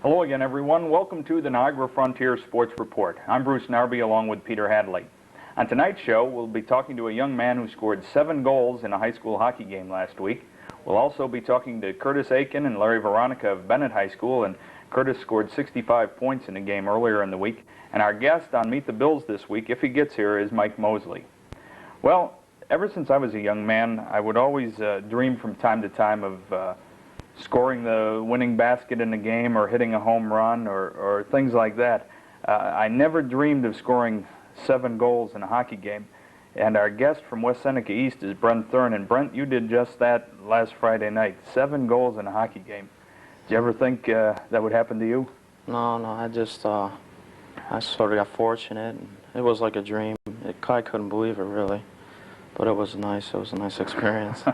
Hello again, everyone. Welcome to the Niagara Frontier Sports Report. I'm Bruce Narby along with Peter Hadley. On tonight's show, we'll be talking to a young man who scored 7 goals in a high school hockey game last week. We'll also be talking to Curtis Aiken and Larry Veronica of Bennett High School, and Curtis scored 65 points in a game earlier in the week. And our guest on Meet the Bills this week, if he gets here, is Mike Mosley. Well, ever since I was a young man, I would always dream from time to time of scoring the winning basket in a game or hitting a home run or things like that. I never dreamed of scoring 7 goals in a hockey game. And our guest from West Seneca East is Brent Thurn. And Brent, you did just that last Friday night, 7 goals in a hockey game. Did you ever think that would happen to you? No, I just, I sort of got fortunate. It was like a dream. I couldn't believe it, really. But it was nice. It was a nice experience.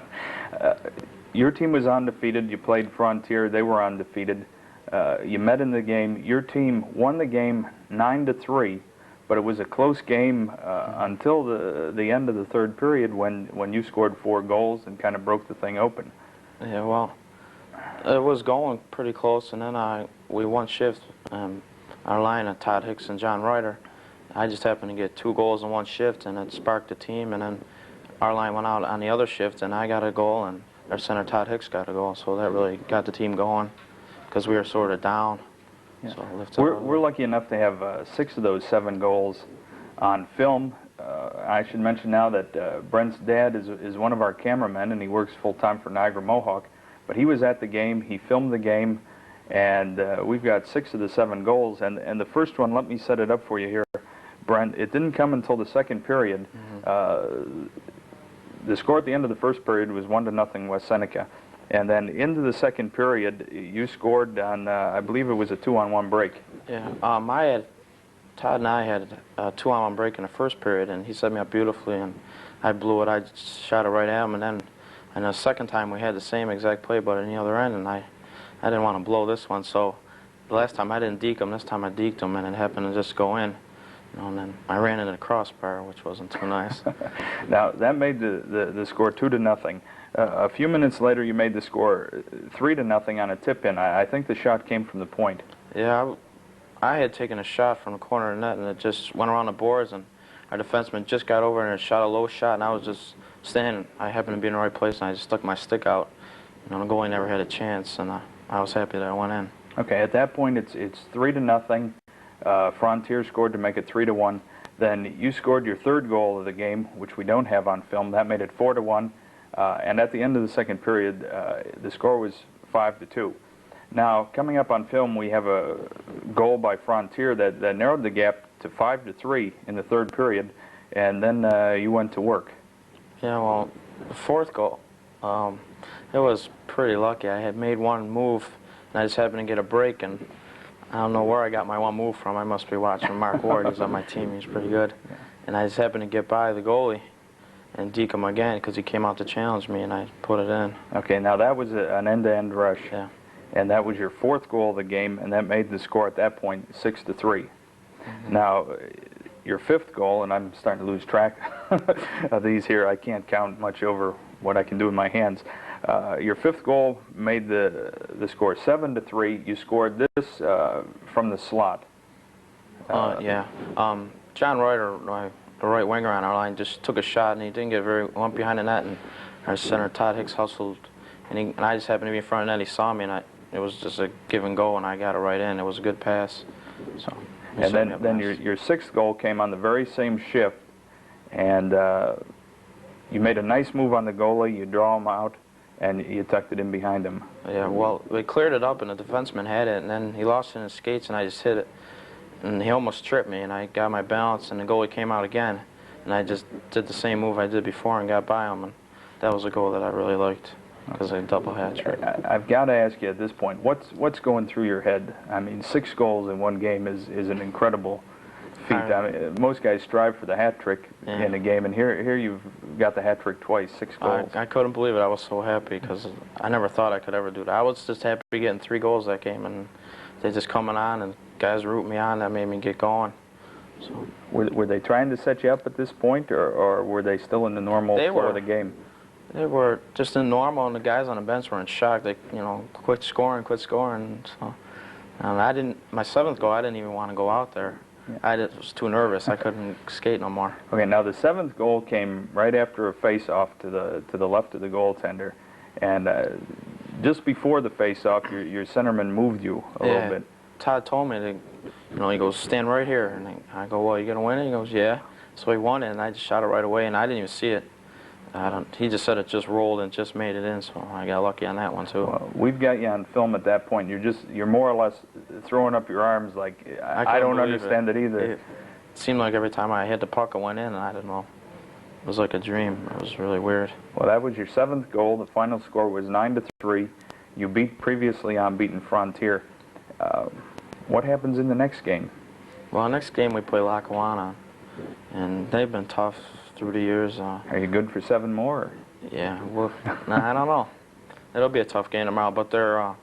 Your team was undefeated. You played Frontier. They were undefeated. You met in the game. Your team won the game 9-3, but it was a close game until the end of the third period when you scored 4 goals and kind of broke the thing open. Yeah, well, it was going pretty close, and then we won shift. Our line of Todd Hicks and John Ryder. I just happened to get 2 goals in one shift, and it sparked the team. And then our line went out on the other shift, and I got a goal, and our center Todd Hicks got a goal. So that really got the team going because we were sort of down. Yeah. So we're lucky enough to have 6 of those 7 goals on film. I should mention now that Brent's dad is one of our cameramen, and he works full-time for Niagara Mohawk. But he was at the game. He filmed the game, and we've got 6 of the 7 goals. And the first one, let me set it up for you here, Brent. It didn't come until the second period. The score at the end of the first period was 1-0 West Seneca. And then into the second period, you scored on, I believe it was a 2-on-1 break. Yeah, Todd and I had a 2-on-1 break in the first period, and he set me up beautifully, and I blew it. I just shot it right at him, and then the second time we had the same exact play, but on the other end, and I didn't want to blow this one, so the last time I didn't deke him, this time I deked him, and it happened to just go in. And then I ran into the crossbar, which wasn't too nice. Now, that made the score 2-0. A few minutes later, you made the score 3-0 on a tip-in. I think the shot came from the point. Yeah, I had taken a shot from the corner of the net, and it just went around the boards, and our defenseman just got over and it shot a low shot, and I was just standing. I happened to be in the right place, and I just stuck my stick out. The goalie never had a chance, and I was happy that I went in. Okay, at that point, it's 3-0. Frontier scored to make it 3-1. Then you scored your 3rd goal of the game, which we don't have on film. That made it 4-1. And at the end of the second period, the score was 5-2. Now, coming up on film, we have a goal by Frontier that narrowed the gap to 5-3 in the 3rd period, and then you went to work. Yeah, well, the 4th goal, it was pretty lucky. I had made one move, and I just happened to get a break, and I don't know where I got my one move from. I must be watching Mark Ward. He's on my team. He's pretty good. Yeah. And I just happened to get by the goalie and deke him again because he came out to challenge me, and I put it in. Okay, now that was an end-to-end rush. Yeah. And that was your 4th goal of the game, and that made the score at that point 6-3. Now, your 5th goal, and I'm starting to lose track of these here. I can't count much over what I can do with my hands. Your 5th goal made the score 7-3. You scored this from the slot. Yeah. John Ryder, the right winger on our line, just took a shot, and he didn't get went behind the net, and our center Todd Hicks hustled, and I just happened to be in front of the net. He saw me, and it was just a give and go, and I got it right in. It was a good pass. So. And then your 6th goal came on the very same shift, and you made a nice move on the goalie. You draw him out, and you tucked it in behind him. Yeah, well, we cleared it up, and the defenseman had it, and then he lost it in his skates, and I just hit it. And he almost tripped me, and I got my balance, and the goalie came out again, and I just did the same move I did before and got by him, and that was a goal that I really liked because I double hat trick. I've got to ask you at this point, what's going through your head? I mean, 6 goals in one game is an incredible feat. I mean, most guys strive for the hat trick in a game, and here you've got the hat trick twice, 6 goals. I couldn't believe it. I was so happy because I never thought I could ever do that. I was just happy getting 3 goals that game, and they just coming on, and guys rooting me on. That made me get going. So. Were they trying to set you up at this point, or were they still in the normal flow of the game? They were just in normal, and the guys on the bench were in shock. They, quit scoring. So My seventh goal, I didn't even want to go out there. Yeah. I was too nervous. I couldn't skate no more. Okay, now the seventh goal came right after a face-off to the left of the goaltender, and just before the face-off, your centerman moved you a little bit. Todd told me to, he goes, stand right here, and I go, well, you gonna win it? He goes, yeah. So he won it, and I just shot it right away, and I didn't even see it. He just said it just rolled and just made it in, so I got lucky on that one too. Well, we've got you on film at that point. You're more or less throwing up your arms like I don't understand it either. It seemed like every time I hit the puck, it went in, and I don't know. It was like a dream. It was really weird. Well, that was your seventh goal. The final score was 9-3. You beat previously unbeaten Frontier. What happens in the next game? Well, next game we play Lackawanna, and they've been tough through the years. Are you good for 7 more? Or? Yeah, well, I don't know. It'll be a tough game tomorrow, but their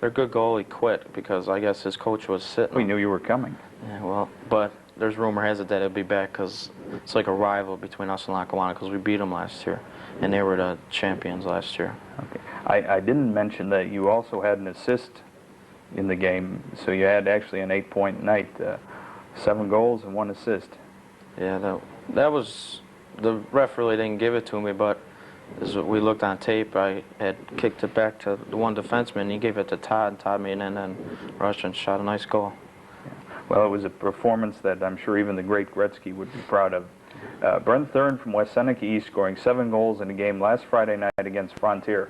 good goalie quit because I guess his coach was sitting. We knew you were coming. Yeah, well, but there's rumor has it that he'll be back because it's like a rival between us and Lackawanna because we beat them last year, and they were the champions last year. Okay. I didn't mention that you also had an assist in the game, so you had actually an 8-point night, 7 goals and 1 assist. Yeah, that was. The ref really didn't give it to me, but as we looked on tape, I had kicked it back to the one defenseman. He gave it to Todd, and Todd made it, and then rushed and shot a nice goal. Yeah. Well, it was a performance that I'm sure even the great Gretzky would be proud of. Brent Thurn from West Seneca East scoring 7 goals in a game last Friday night against Frontier.